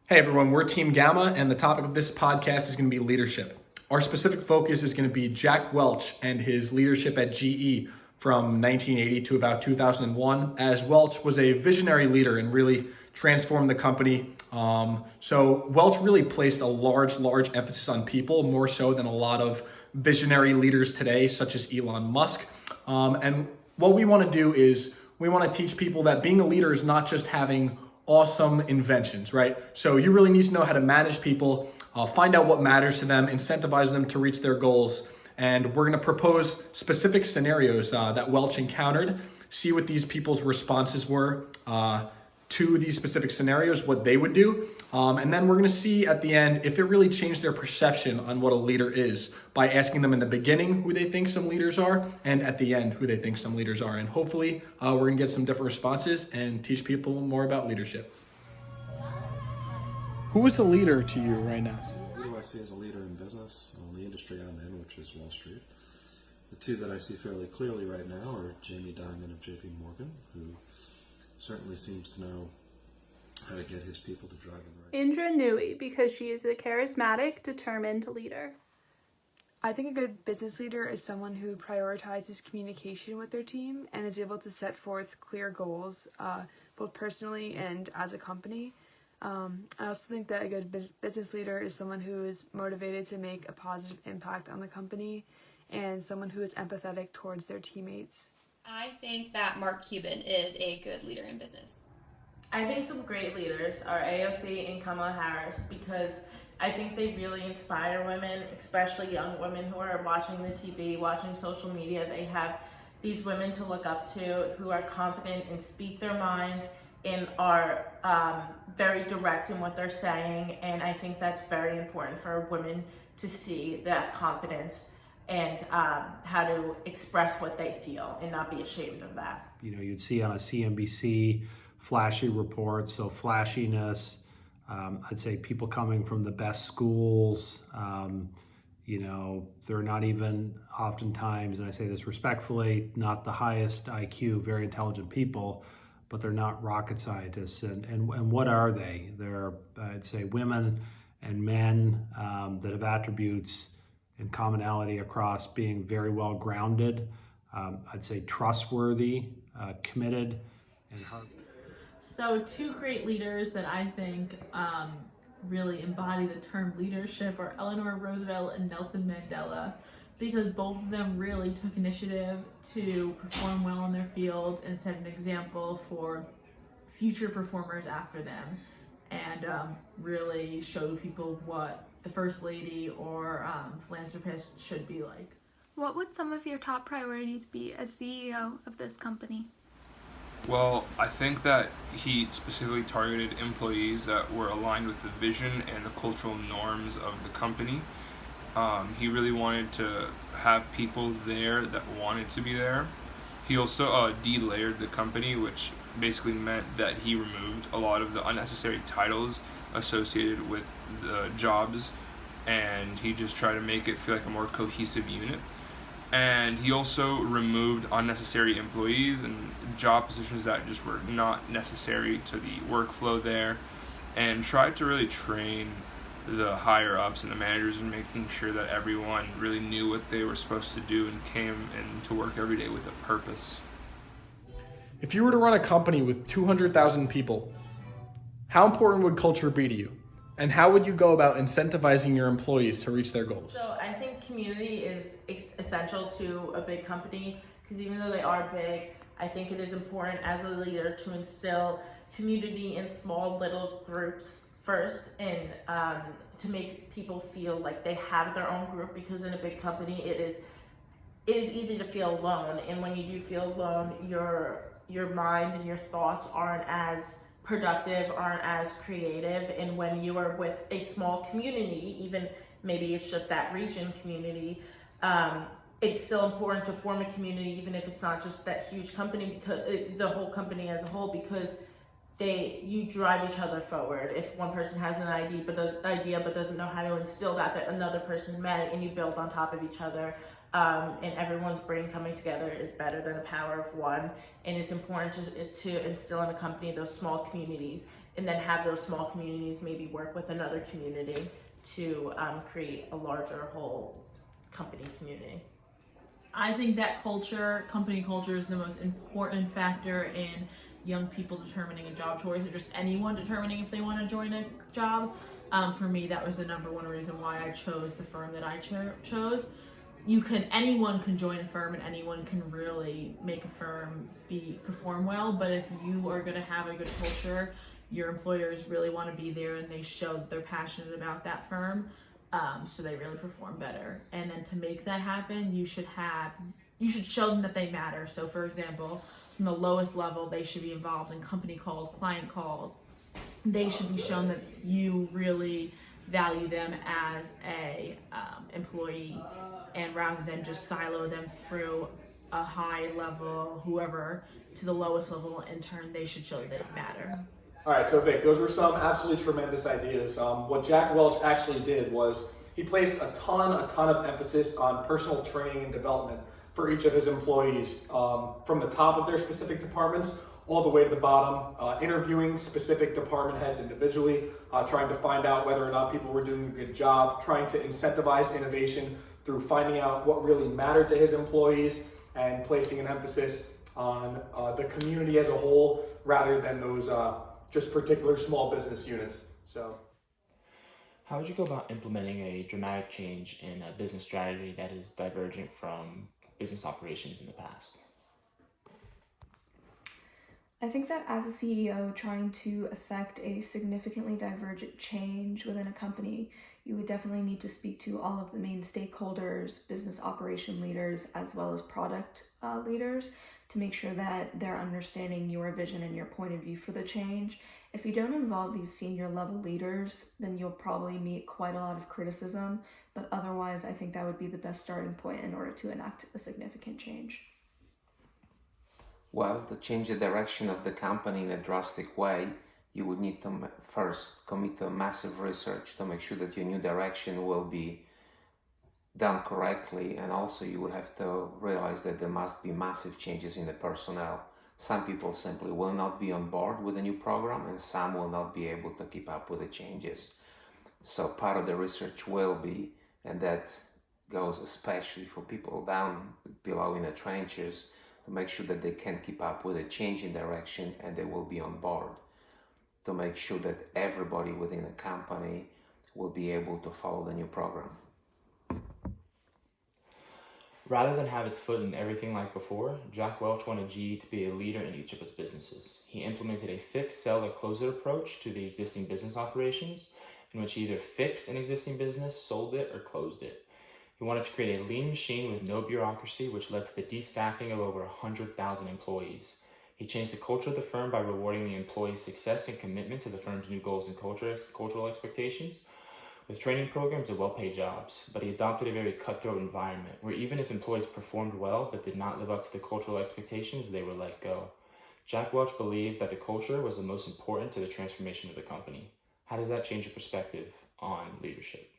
Hey everyone, we're Team Gamma, and the topic of this podcast is going to be leadership. Our specific focus is going to be Jack Welch and his leadership at GE from 1980 to about 2001, as Welch was a visionary leader and really transformed the company. So Welch really placed a large emphasis on people, more so than a lot of visionary leaders today, such as Elon Musk. And what we want to do is we want to teach people that being a leader is not just having awesome inventions, right? So you really need to know how to manage people, find out what matters to them, incentivize them to reach their goals. And we're going to propose specific scenarios that Welch encountered, see what these people's responses were to these specific scenarios, what they would do. And then we're going to see at the end if it really changed their perception on what a leader is by asking them in the beginning who they think some leaders are and at the end who they think some leaders are. And hopefully we're going to get some different responses and teach people more about leadership. Who is a leader to you right now? Who do I see as a leader in business, the industry I'm in, which is Wall Street? The two that I see fairly clearly right now are Jamie Dimon of JP Morgan, who certainly seems to know how to get his people to drive in the right. Indra Nui, because she is a charismatic, determined leader. I think a good business leader is someone who prioritizes communication with their team and is able to set forth clear goals, both personally and as a company. I also think that a good business leader is someone who is motivated to make a positive impact on the company and someone who is empathetic towards their teammates. I think that Mark Cuban is a good leader in business. I think some great leaders are AOC and Kamala Harris because I think they really inspire women, especially young women who are watching the TV, watching social media. They have these women to look up to who are confident and speak their minds and are very direct in what they're saying. And I think that's very important for women to see that confidence and how to express what they feel and not be ashamed of that. You know, you'd see on a CNBC flashy reports, so flashiness, I'd say people coming from the best schools, they're not even oftentimes, and I say this respectfully, not the highest IQ, very intelligent people, but they're not rocket scientists. And what are they? They're, I'd say, women and men that have attributes and commonality across being very well grounded, I'd say trustworthy, committed, and hard. So two great leaders that I think really embody the term leadership are Eleanor Roosevelt and Nelson Mandela, because both of them really took initiative to perform well in their fields and set an example for future performers after them, and really showed people what the First Lady or philanthropist should be like. What would some of your top priorities be as CEO of this company? Well, I think that he specifically targeted employees that were aligned with the vision and the cultural norms of the company. He really wanted to have people there that wanted to be there. He also de-layered the company, which basically meant that he removed a lot of the unnecessary titles associated with the jobs, and he just tried to make it feel like a more cohesive unit. And he also removed unnecessary employees and job positions that just were not necessary to the workflow there, and tried to really train the higher ups and the managers in making sure that everyone really knew what they were supposed to do and came into work every day with a purpose. If you were to run a company with 200,000 people, how important would culture be to you? And how would you go about incentivizing your employees to reach their goals? So I think community is essential to a big company because even though they are big, I think it is important as a leader to instill community in small little groups first, and to make people feel like they have their own group, because in a big company it is easy to feel alone, and when you do feel alone, your mind and your thoughts aren't as productive, aren't as creative. And when you are with a small community, even maybe it's just that region community, it's still important to form a community, even if it's not just that huge company, because the whole company as a whole, because you drive each other forward. If one person has an idea but doesn't know how to instill that another person may, and you build on top of each other, and everyone's brain coming together is better than the power of one. And it's important to instill in a company those small communities and then have those small communities maybe work with another community to create a larger whole company community. I think that company culture is the most important factor in young people determining a job choice, or just anyone determining if they want to join a job. For me, that was the number one reason why I chose the firm that I chose. Anyone can join a firm, and anyone can really make a firm perform well, but if you are going to have a good culture, your employers really want to be there, and they show that they're passionate about that firm, so they really perform better. And then to make that happen, you should show them that they matter. So for example, from the lowest level, they should be involved in company calls, client calls. They should be shown that you really value them as a employee, and rather than just silo them through a high level whoever to the lowest level intern, they should show that they matter. All right, so Vic, those were some absolutely tremendous ideas. What Jack Welch actually did was he placed a ton of emphasis on personal training and development for each of his employees, from the top of their specific departments all the way to the bottom, interviewing specific department heads individually, trying to find out whether or not people were doing a good job, trying to incentivize innovation through finding out what really mattered to his employees, and placing an emphasis on the community as a whole rather than those just particular small business units. So, how would you go about implementing a dramatic change in a business strategy that is divergent from business operations in the past? I think that as a CEO trying to effect a significantly divergent change within a company, you would definitely need to speak to all of the main stakeholders, business operation leaders, as well as product leaders to make sure that they're understanding your vision and your point of view for the change. If you don't involve these senior level leaders, then you'll probably meet quite a lot of criticism, but otherwise I think that would be the best starting point in order to enact a significant change. Well, to change the direction of the company in a drastic way, you would need to first commit to massive research to make sure that your new direction will be done correctly, and also you would have to realize that there must be massive changes in the personnel. Some people simply will not be on board with the new program, and some will not be able to keep up with the changes. So part of the research will be, and that goes especially for people down below in the trenches, to make sure that they can keep up with a change in direction and they will be on board, to make sure that everybody within the company will be able to follow the new program. Rather than have his foot in everything like before, Jack Welch wanted GE to be a leader in each of its businesses. He implemented a fix, sell, or close it approach to the existing business operations, in which he either fixed an existing business, sold it, or closed it. He wanted to create a lean machine with no bureaucracy, which led to the de-staffing of over 100,000 employees. He changed the culture of the firm by rewarding the employees' success and commitment to the firm's new goals and cultural expectations, with training programs and well-paid jobs. But he adopted a very cutthroat environment, where even if employees performed well but did not live up to the cultural expectations, they were let go. Jack Welch believed that the culture was the most important to the transformation of the company. How does that change your perspective on leadership?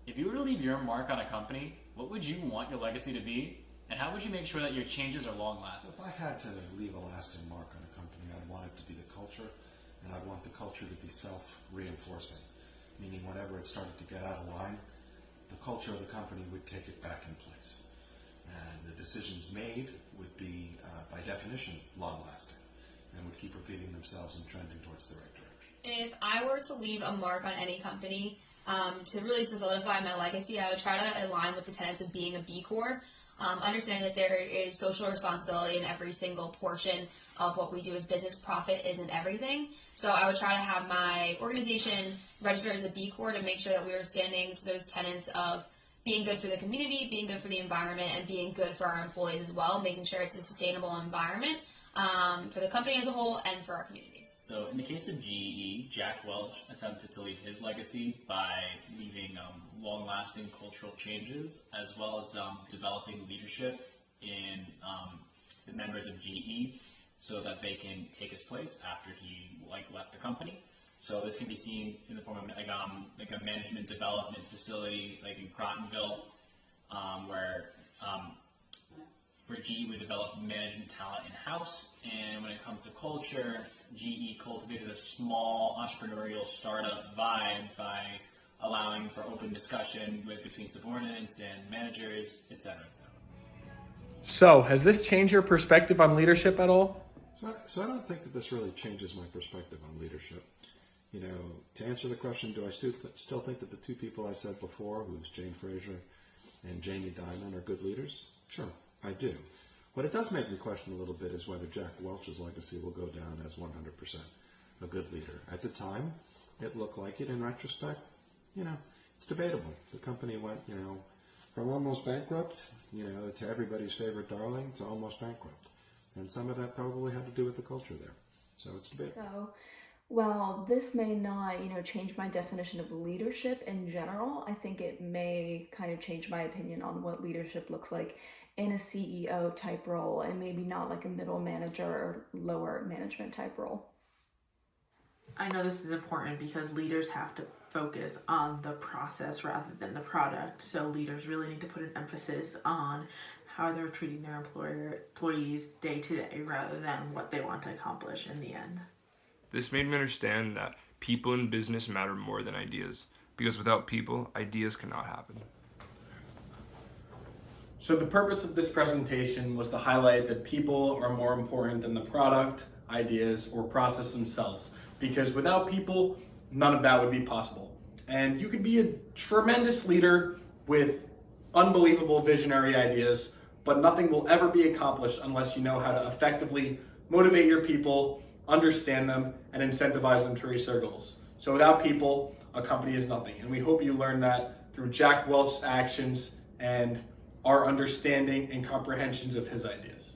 If you were to leave your mark on a company, what would you want your legacy to be? And how would you make sure that your changes are long-lasting? So if I had to leave a lasting mark on a company, I'd want it to be the culture, and I'd want the culture to be self-reinforcing, meaning whenever it started to get out of line, the culture of the company would take it back in place. And the decisions made would be, by definition, long-lasting, and would keep repeating themselves and trending towards the right direction. If I were to leave a mark on any company, to really solidify my legacy, I would try to align with the tenets of being a B Corp. Understanding that there is social responsibility in every single portion of what we do as business. Profit isn't everything. So I would try to have my organization register as a B Corp to make sure that we are standing to those tenets of being good for the community, being good for the environment, and being good for our employees as well, making sure it's a sustainable environment for the company as a whole and for our community. So in the case of GE, Jack Welch attempted to leave his legacy by leaving long-lasting cultural changes, as well as developing leadership in the members of GE so that they can take his place after he left the company. So this can be seen in the form of like a management development facility like in Crotonville, where where GE would develop management talent in-house. And when it comes to culture, GE cultivated a small entrepreneurial startup vibe by allowing for open discussion between subordinates and managers, etc., etc. So, has this changed your perspective on leadership at all? So I don't think that this really changes my perspective on leadership. You know, to answer the question, do I still think that the two people I said before, who's Jane Fraser and Jamie Dimon, are good leaders? Sure, I do. What it does make me question a little bit is whether Jack Welch's legacy will go down as 100% a good leader. At the time, it looked like it. In retrospect, you know, it's debatable. The company went, you know, from almost bankrupt, you know, to everybody's favorite darling, to almost bankrupt. And some of that probably had to do with the culture there. So it's debatable. So, while this may not, change my definition of leadership in general, I think it may kind of change my opinion on what leadership looks like in a CEO type role, and maybe not like a middle manager or lower management type role. I know this is important because leaders have to focus on the process rather than the product. So leaders really need to put an emphasis on how they're treating their employees day to day rather than what they want to accomplish in the end. This made me understand that people in business matter more than ideas, because without people, ideas cannot happen. So the purpose of this presentation was to highlight that people are more important than the product, ideas, or process themselves, because without people, none of that would be possible. And you could be a tremendous leader with unbelievable visionary ideas, but nothing will ever be accomplished unless you know how to effectively motivate your people, understand them, and incentivize them to reach their goals. So without people, a company is nothing. And we hope you learn that through Jack Welch's actions and our understanding and comprehensions of his ideas.